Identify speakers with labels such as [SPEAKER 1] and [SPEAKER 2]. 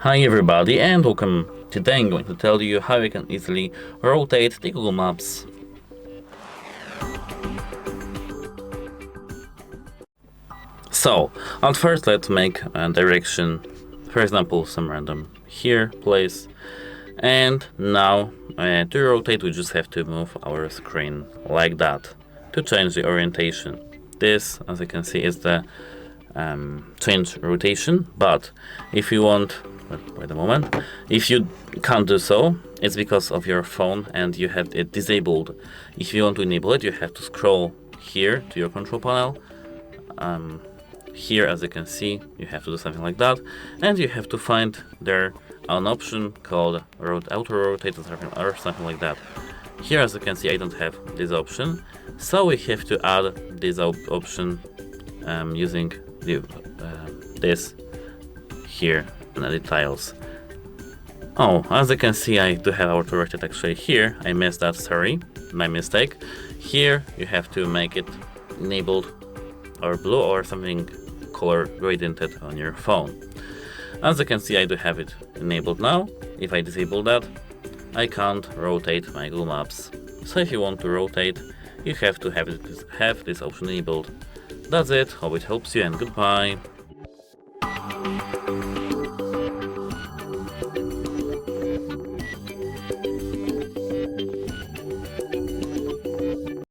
[SPEAKER 1] Hi everybody and welcome. Today I'm going to tell you how you can easily rotate the Google Maps. So, at first let's make a direction, for example some random here place, and now to rotate we just have to move our screen like that to change the orientation. This, as you can see, is the change rotation, but if you want, wait a moment, if you can't do so, it's because of your phone and you have it disabled. If you want to enable it, you have to scroll here to your control panel. Here, as you can see, you have to do something like that, and you have to find there an option called auto rotate or something like that. Here, as you can see, I don't have this option, so we have to add this option using this here in the details. Oh, as you can see, I do have auto rotate actually here. I missed that, sorry, my mistake. Here you have to make it enabled or blue or something color gradiented on your phone. As you can see, I do have it enabled now. If I disable that, I can't rotate my Google Maps. So if you want to rotate, you have to have this option enabled. That's it, hope it helps you and goodbye.